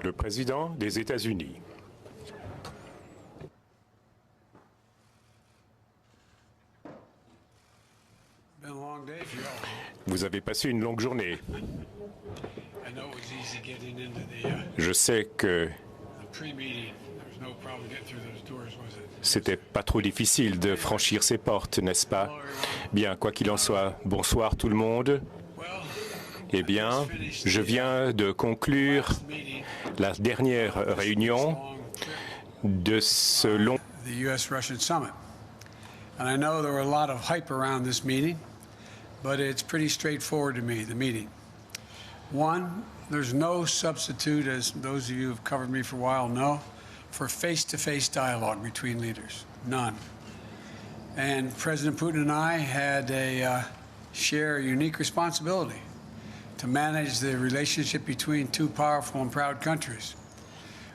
le président des États-Unis. Vous avez passé une longue journée. Je sais que c'était pas trop difficile de franchir ces portes, n'est-ce pas? Bien, quoi qu'il en soit, bonsoir tout le monde. Eh bien, je viens de conclure la dernière réunion de ce long... The U.S.-Russian summit. And I know there were a lot of hype around this meeting, but it's pretty straightforward to me, the meeting. One, there's no substitute, as those of you who have covered me for a while know, for face-to-face dialogue between leaders. None. And President Putin and I had share a unique responsibility to manage the relationship between two powerful and proud countries.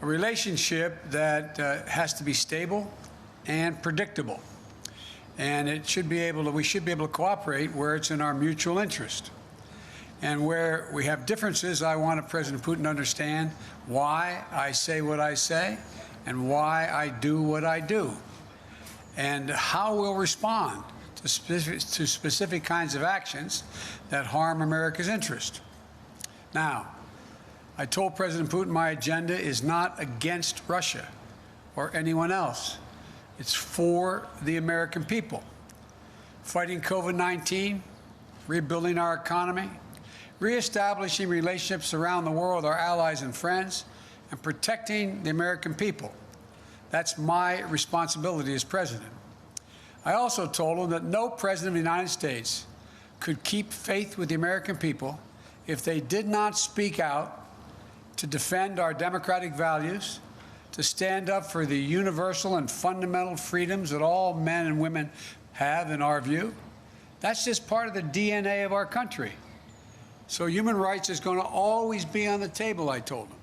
A relationship that has to be stable and predictable. And we should be able to cooperate where it's in our mutual interest. And where we have differences, I want President Putin to understand why I say what I say and why I do what I do, and how we'll respond to specific kinds of actions that harm America's interest. Now, I told President Putin my agenda is not against Russia or anyone else. It's for the American people. Fighting COVID-19, rebuilding our economy, reestablishing relationships around the world with our allies and friends, and protecting the American people. That's my responsibility as president. I also told him that no president of the United States could keep faith with the American people if they did not speak out to defend our democratic values, to stand up for the universal and fundamental freedoms that all men and women have, in our view. That's just part of the DNA of our country. So human rights is going to always be on the table, I told him.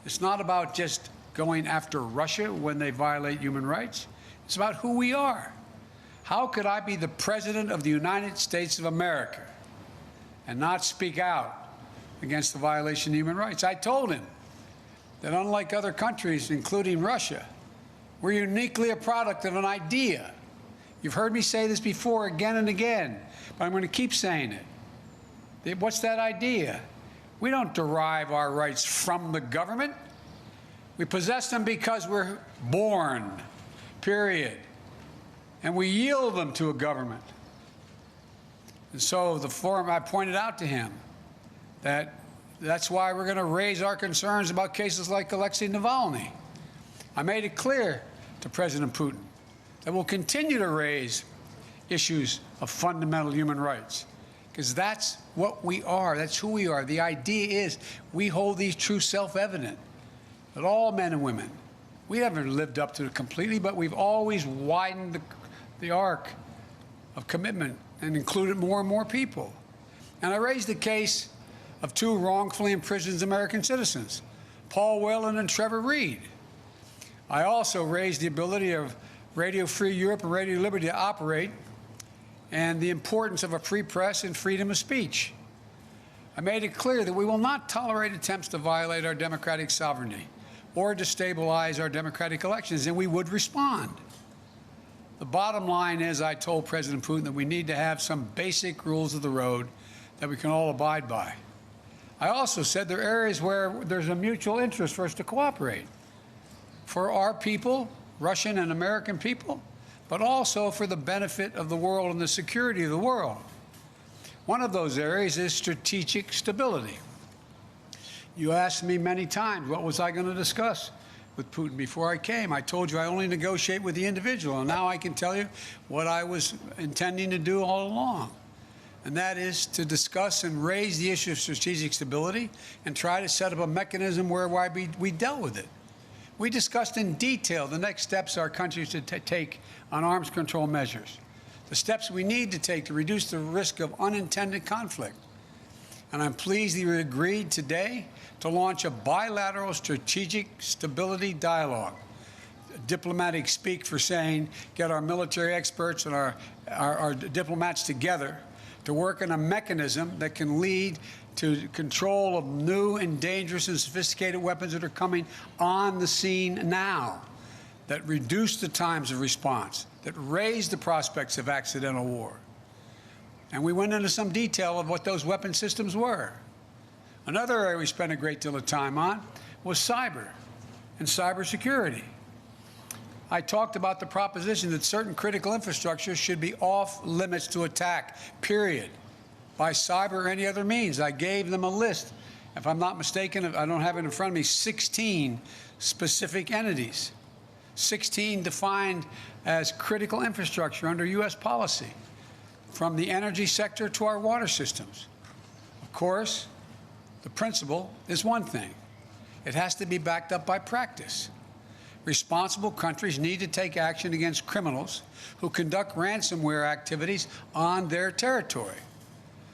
It's not about just going after Russia when they violate human rights. It's about who we are. How could I be the President of the United States of America and not speak out against the violation of human rights? I told him that unlike other countries, including Russia, we're uniquely a product of an idea. You've heard me say this before again and again, but I'm going to keep saying it. What's that idea? We don't derive our rights from the government. We possess them because we're born, period. And we yield them to a government. And so the forum, I pointed out to him that that's why we're going to raise our concerns about cases like Alexei Navalny. I made it clear to President Putin that we'll continue to raise issues of fundamental human rights, because that's what we are. That's who we are. The idea is we hold these truths self-evident, that all men and women, we haven't lived up to it completely, but we've always widened the arc of commitment and included more and more people. And I raised the case of two wrongfully imprisoned American citizens, Paul Whelan and Trevor Reed. I also raised the ability of Radio Free Europe and Radio Liberty to operate and the importance of a free press and freedom of speech. I made it clear that we will not tolerate attempts to violate our democratic sovereignty or destabilize our democratic elections, and we would respond. The bottom line is, I told President Putin that we need to have some basic rules of the road that we can all abide by. I also said there are areas where there's a mutual interest for us to cooperate. For our people, Russian and American people, but also for the benefit of the world and the security of the world. One of those areas is strategic stability. You asked me many times, what was I going to discuss with Putin before I came? I told you I only negotiate with the individual, and now I can tell you what I was intending to do all along. And that is to discuss and raise the issue of strategic stability and try to set up a mechanism whereby we dealt with it. We discussed in detail the next steps our country should take on arms control measures, the steps we need to take to reduce the risk of unintended conflict. And I'm pleased that you agreed today to launch a bilateral strategic stability dialogue. Diplomatic speak for saying, get our military experts and our diplomats together to work on a mechanism that can lead to control of new and dangerous and sophisticated weapons that are coming on the scene now, that reduce the times of response, that raise the prospects of accidental war. And we went into some detail of what those weapon systems were. Another area we spent a great deal of time on was cyber and cybersecurity. I talked about the proposition that certain critical infrastructure should be off limits to attack, period, by cyber or any other means. I gave them a list. If I'm not mistaken, I don't have it in front of me, 16 specific entities, 16 defined as critical infrastructure under U.S. policy, from the energy sector to our water systems. Of course, the principle is one thing. It has to be backed up by practice. Responsible countries need to take action against criminals who conduct ransomware activities on their territory.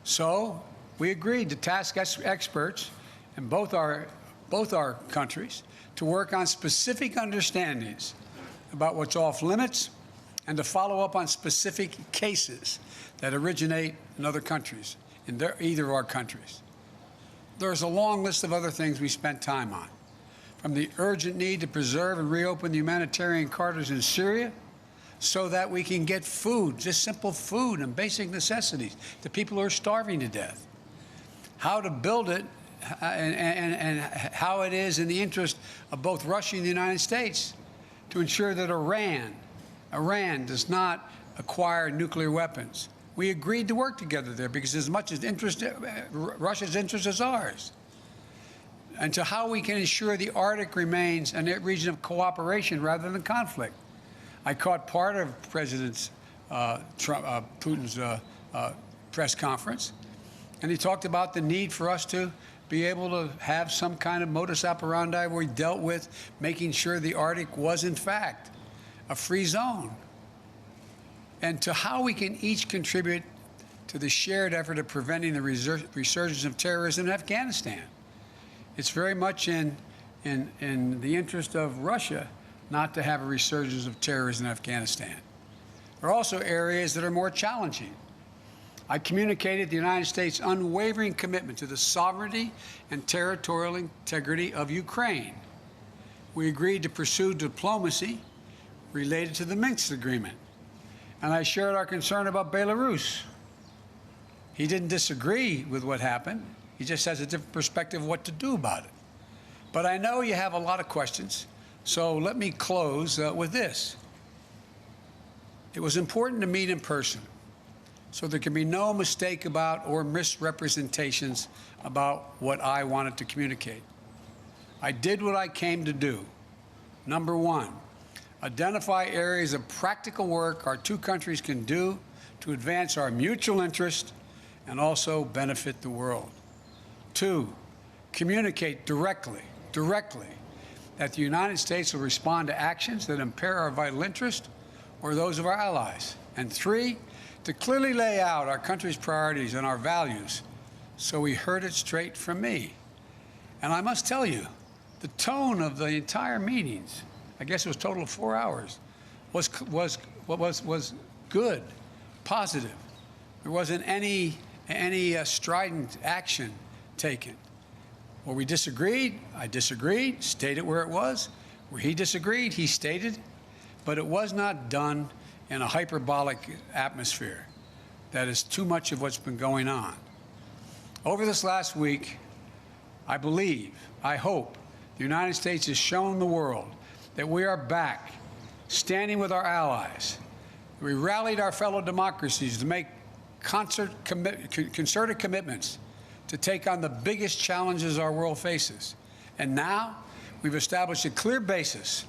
So we agreed to task experts in both our countries to work on specific understandings about what's off limits and to follow up on specific cases that originate in other countries, in either of our countries. There's a long list of other things we spent time on, from the urgent need to preserve and reopen the humanitarian corridors in Syria so that we can get food, just simple food and basic necessities, to people who are starving to death. How to build it and how it is in the interest of both Russia and the United States to ensure that Iran does not acquire nuclear weapons. We agreed to work together there because as much as Russia's interest is ours. And to how we can ensure the Arctic remains a region of cooperation rather than conflict. I caught part of President Putin's press conference, and he talked about the need for us to be able to have some kind of modus operandi where we dealt with making sure the Arctic was, in fact, a free zone. And to how we can each contribute to the shared effort of preventing the resurgence of terrorism in Afghanistan. It's very much in the interest of Russia not to have a resurgence of terrorism in Afghanistan. There are also areas that are more challenging. I communicated the United States' unwavering commitment to the sovereignty and territorial integrity of Ukraine. We agreed to pursue diplomacy related to the Minsk agreement. And I shared our concern about Belarus. He didn't disagree with what happened. He just has a different perspective of what to do about it. But I know you have a lot of questions, so let me close with this. It was important to meet in person, so there can be no mistake about or misrepresentations about what I wanted to communicate. I did what I came to do. Number one, identify areas of practical work our two countries can do to advance our mutual interest and also benefit the world. Two, communicate directly that the United States will respond to actions that impair our vital interest or those of our allies. And three, to clearly lay out our country's priorities and our values so we heard it straight from me. And I must tell you, the tone of the entire meetings, I guess it was a total of 4 hours, was good, positive. There wasn't any strident action taken. Where we disagreed, I disagreed, stated where it was. Where he disagreed, he stated. But it was not done in a hyperbolic atmosphere. That is too much of what's been going on. Over this last week, I believe, I hope, the United States has shown the world that we are back, standing with our allies. We rallied our fellow democracies to make concerted commitments to take on the biggest challenges our world faces. And now we've established a clear basis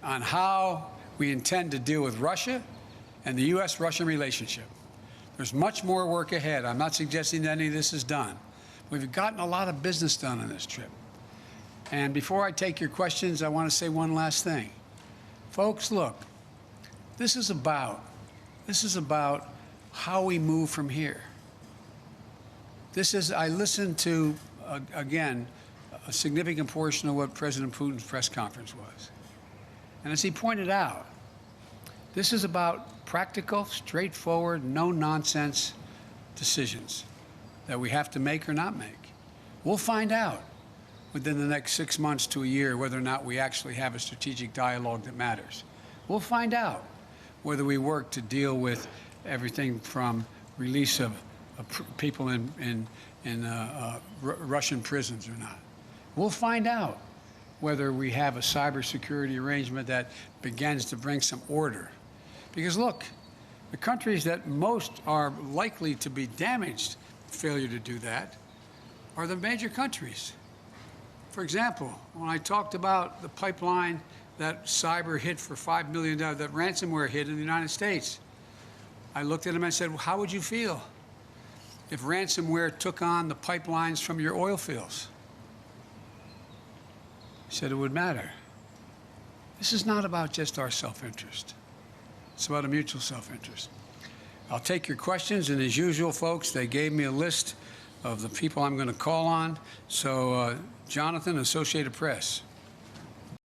on how we intend to deal with Russia and the U.S.-Russian relationship. There's much more work ahead. I'm not suggesting that any of this is done. We've gotten a lot of business done on this trip. And before I take your questions, I want to say one last thing. Folks, look, this is about how we move from here. I listened to, again, a significant portion of what President Putin's press conference was. And as he pointed out, this is about practical, straightforward, no-nonsense decisions that we have to make or not make. We'll find out within the next 6 months to a year whether or not we actually have a strategic dialogue that matters. We'll find out whether we work to deal with everything from release of people in Russian prisons or not. We'll find out whether we have a cybersecurity arrangement that begins to bring some order. Because look, the countries that most are likely to be damaged, failure to do that, are the major countries. For example, when I talked about the pipeline that cyber hit for $5 million, that ransomware hit in the United States, I looked at him and I said, well, how would you feel if ransomware took on the pipelines from your oil fields? He said it would matter. This is not about just our self-interest. It's about a mutual self-interest. I'll take your questions, and as usual, folks, they gave me a list of the people I'm going to call on. So, Jonathan, Associated Press.